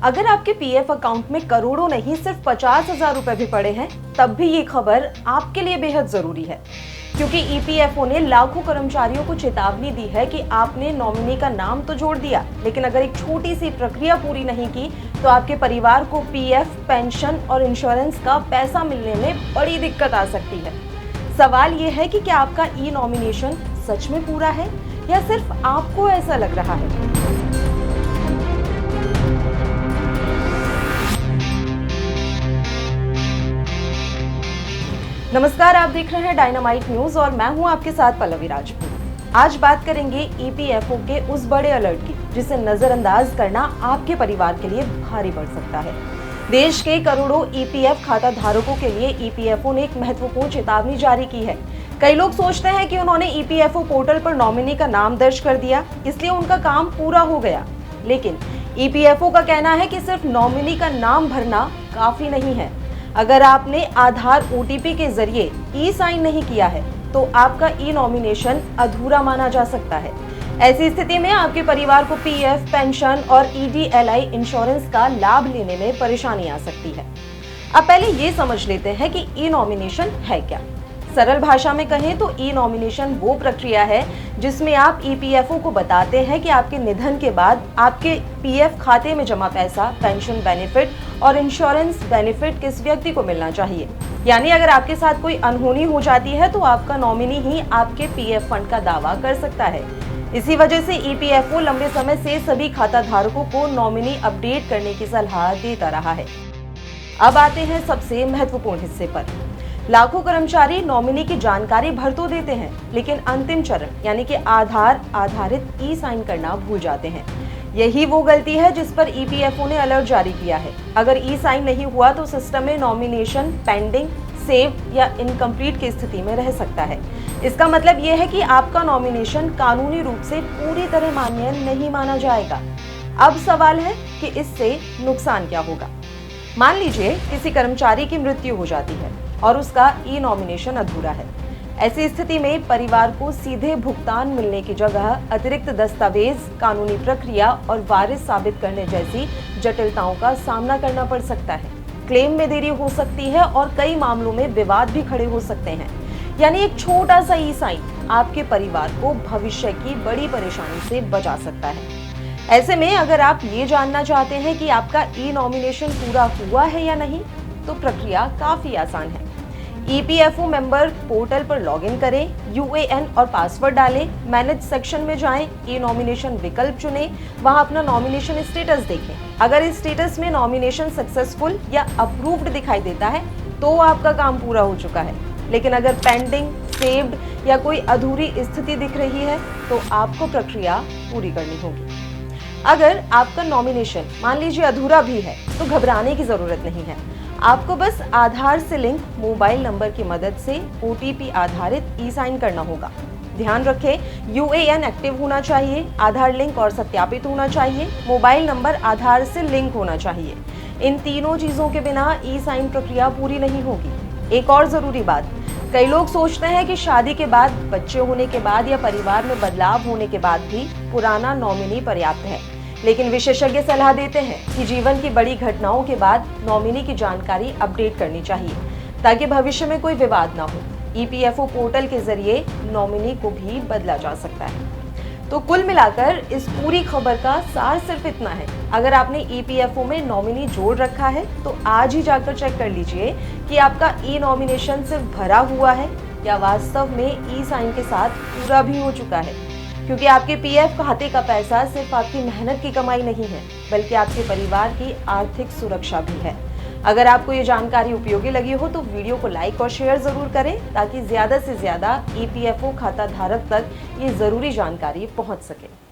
अगर आपके PF account में करोड़ों नहीं सिर्फ 50,000 रुपए भी पड़े हैं, तब भी ये खबर आपके लिए बेहद जरूरी है, क्योंकि ईपीएफओ ने लाखों कर्मचारियों को चेतावनी दी है कि आपने नॉमिनी का नाम तो जोड़ दिया, लेकिन अगर एक छोटी सी प्रक्रिया पूरी नहीं की तो आपके परिवार को पीएफ, पेंशन और इंश्योरेंस का पैसा मिलने में बड़ी दिक्कत आ सकती है। सवाल ये है कि क्या आपका ई नॉमिनेशन सच में पूरा है या सिर्फ आपको ऐसा लग रहा है। नमस्कार, आप देख रहे हैं डायनामाइट न्यूज और मैं हूं आपके साथ पल्लवी राजपूत। आज बात करेंगे ईपीएफओ के उस बड़े अलर्ट की जिसे नजरअंदाज करना आपके परिवार के लिए भारी पड़ सकता है। देश के करोड़ों ईपीएफ खाता धारकों के लिए ईपीएफओ ने एक महत्वपूर्ण चेतावनी जारी की है। कई लोग सोचते हैं कि उन्होंने ईपीएफओ पोर्टल पर नॉमिनी का नाम दर्ज कर दिया, इसलिए उनका काम पूरा हो गया। लेकिन ईपीएफओ का कहना है कि सिर्फ नॉमिनी का नाम भरना काफी नहीं है। अगर आपने आधार ओटीपी के जरिए ई साइन नहीं किया है तो आपका ई नॉमिनेशन अधूरा माना जा सकता है। ऐसी स्थिति में आपके परिवार को पीएफ, पेंशन और ईडीएलआई इंश्योरेंस का लाभ लेने में परेशानी आ सकती है। अब पहले ये समझ लेते हैं कि ई नॉमिनेशन है क्या। सरल भाषा में कहें तो ई नॉमिनेशन वो प्रक्रिया है जिसमें आप ईपीएफओ को बताते हैं कि आपके निधन के बाद आपके पीएफ खाते में जमा पैसा, पेंशन बेनिफिट और इंश्योरेंस बेनिफिट किस व्यक्ति को मिलना चाहिए। यानी अगर आपके साथ कोई अनहोनी हो जाती है तो आपका नॉमिनी ही आपके पीएफ फंड का दावा कर सकता है। इसी वजह से ईपीएफओ लंबे समय से सभी खाता धारकों को नॉमिनी अपडेट करने की सलाह देता रहा है। अब आते हैं सबसे महत्वपूर्ण हिस्से पर। लाखों कर्मचारी नॉमिनी की जानकारी भर तो देते हैं, लेकिन अंतिम चरण यानी कि आधार आधारित ई साइन करना भूल जाते हैं। यही वो गलती है जिस पर ईपीएफओ ने अलर्ट जारी किया है। अगर ई साइन नहीं हुआ तो सिस्टम में नॉमिनेशन पेंडिंग, सेव्ड या इनकम्प्लीट की स्थिति में रह सकता है। इसका मतलब ये है कि आपका नॉमिनेशन कानूनी रूप से पूरी तरह मान्य नहीं माना जाएगा। अब सवाल है कि इससे नुकसान क्या होगा। मान लीजिए किसी कर्मचारी की मृत्यु हो जाती है और उसका ई नॉमिनेशन अधूरा है। ऐसी स्थिति में परिवार को सीधे भुगतान मिलने की जगह अतिरिक्त दस्तावेज, कानूनी प्रक्रिया और वारिस साबित करने जैसी जटिलताओं का सामना करना पड़ सकता है। क्लेम में देरी हो सकती है और कई मामलों में विवाद भी खड़े हो सकते हैं। यानी एक छोटा सा ई साइन आपके परिवार को भविष्य की बड़ी परेशानी से बचा सकता है। ऐसे में अगर आप ये जानना चाहते हैं कि आपका ई नॉमिनेशन पूरा हुआ है या नहीं, तो प्रक्रिया काफी आसान है। ईपीएफओ मेंबर पोर्टल पर लॉगिन करें, यूएएन और पासवर्ड डालें, मैनेज सेक्शन में जाएं, ई नॉमिनेशन विकल्प चुनें, वहां अपना नॉमिनेशन स्टेटस देखें। अगर इस स्टेटस में नॉमिनेशन सक्सेसफुल या अप्रूव्ड दिखाई देता है तो आपका काम पूरा हो चुका है। लेकिन अगर पेंडिंग, सेव्ड या कोई अधूरी स्थिति दिख रही है तो आपको प्रक्रिया पूरी करनी होगी। अगर आपका नॉमिनेशन मान लीजिए अधूरा भी है तो घबराने की जरूरत नहीं है। आपको बस आधार से लिंक मोबाइल नंबर की मदद से ओटीपी आधारित ई साइन करना होगा। ध्यान रखें, यूएएन एक्टिव होना चाहिए, आधार लिंक और सत्यापित होना चाहिए, मोबाइल नंबर आधार से लिंक होना चाहिए। इन तीनों चीजों के बिना ई साइन प्रक्रिया पूरी नहीं होगी। एक और जरूरी बात, कई लोग सोचते हैं कि शादी के बाद, बच्चे होने के बाद या परिवार में बदलाव होने के बाद भी पुराना नॉमिनी पर्याप्त है। लेकिन विशेषज्ञ सलाह देते हैं कि जीवन की बड़ी घटनाओं के बाद नॉमिनी की जानकारी अपडेट करनी चाहिए ताकि भविष्य में कोई विवाद ना हो। ईपीएफओ पोर्टल के जरिए नॉमिनी को भी बदला जा सकता है। तो कुल मिलाकर इस पूरी खबर का सार सिर्फ इतना है, अगर आपने ईपीएफओ में नॉमिनी जोड़ रखा है तो आज ही जाकर चेक कर लीजिए कि आपका ई नॉमिनेशन सिर्फ भरा हुआ है या वास्तव में ई साइन के साथ पूरा भी हो चुका है। क्योंकि आपके पीएफ खाते का पैसा सिर्फ आपकी मेहनत की कमाई नहीं है, बल्कि आपके परिवार की आर्थिक सुरक्षा भी है। अगर आपको ये जानकारी उपयोगी लगी हो तो वीडियो को लाइक और शेयर जरूर करें ताकि ज्यादा से ज्यादा ईपीएफओ खाता धारक तक ये जरूरी जानकारी पहुंच सके।